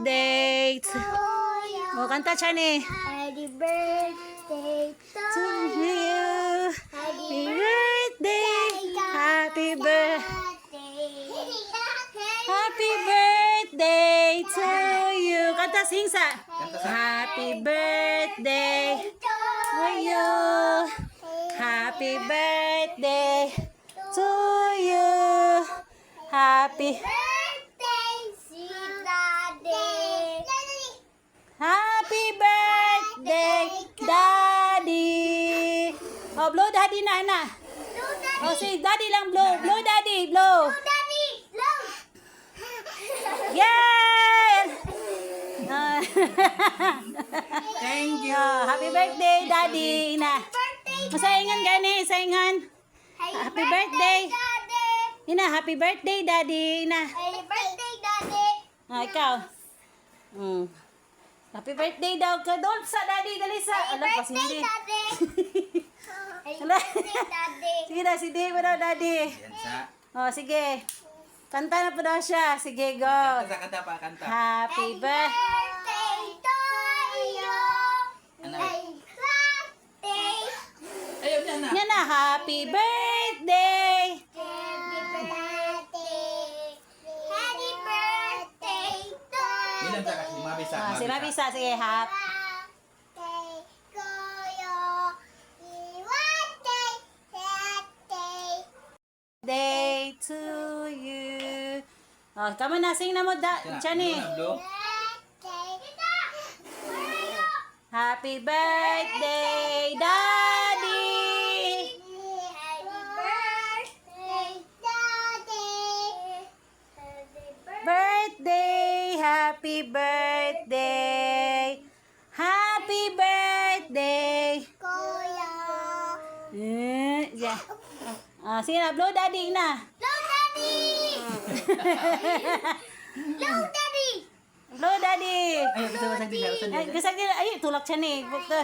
birthday to... Oh, kanta Chani. Happy birthday To you. Happy birthday. Happy birthday to you. Kanta singsa. Happy birthday to you. Happy birthday to you. Happy Happy birthday, Daddy. Oh, blow Daddy na, na. Oh, si Daddy lang blow. Blow Daddy, blow. Yay! Thank you. Oh, happy birthday, Daddy. Ina. Masaingan gani, saingan. Happy birthday. Ina, happy birthday, Daddy. Ina. Happy birthday, Daddy. Ah, ikaw. Happy birthday daw ka doon sa Daddy. Dali sa. Alam pa si Daddy. Happy birthday, Daddy. Sige na, si Dave daw, Daddy. Yan sa. Oh, sige. Kanta na po daw siya. Sige, go. Kanta pa, kanta. Happy birthday. Birthday to you. Ano? Birthday. Ayaw niya na. Yan na, happy birthday. Happy birthday. Happy birthday to you. Ilan sa kasi? Mabisa. Ah, si Mabisa, sige, happy. Birthday to you. Birthday. Birthday. Day to you. Oh, kamo na, sing na mo, Chani. Blow. Happy birthday, Daddy. Birthday, happy birthday. Happy birthday. Yeah. Ah, sige na, blow Daddy na. Blow Daddy. Ayaw, gusto mo sa di siya. Ay, gasag din. Ay, tulak siya ni. Buto.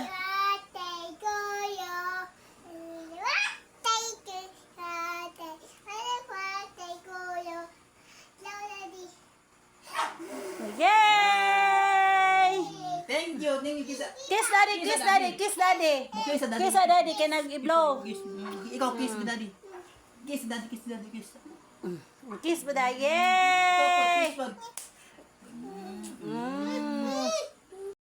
Yay! Thank you. Thank you, Kisa. Kiss Daddy, kiss Daddy, kiss Daddy. Kiss sa daddy. Kiss sa Daddy, kaya nag-blow. Kiss. Ikaw, kiss mo, daddy. Kiss, daddy, kiss, daddy, kiss. Kiss mo Daddy. Ikaw, Yay! kiss, pag.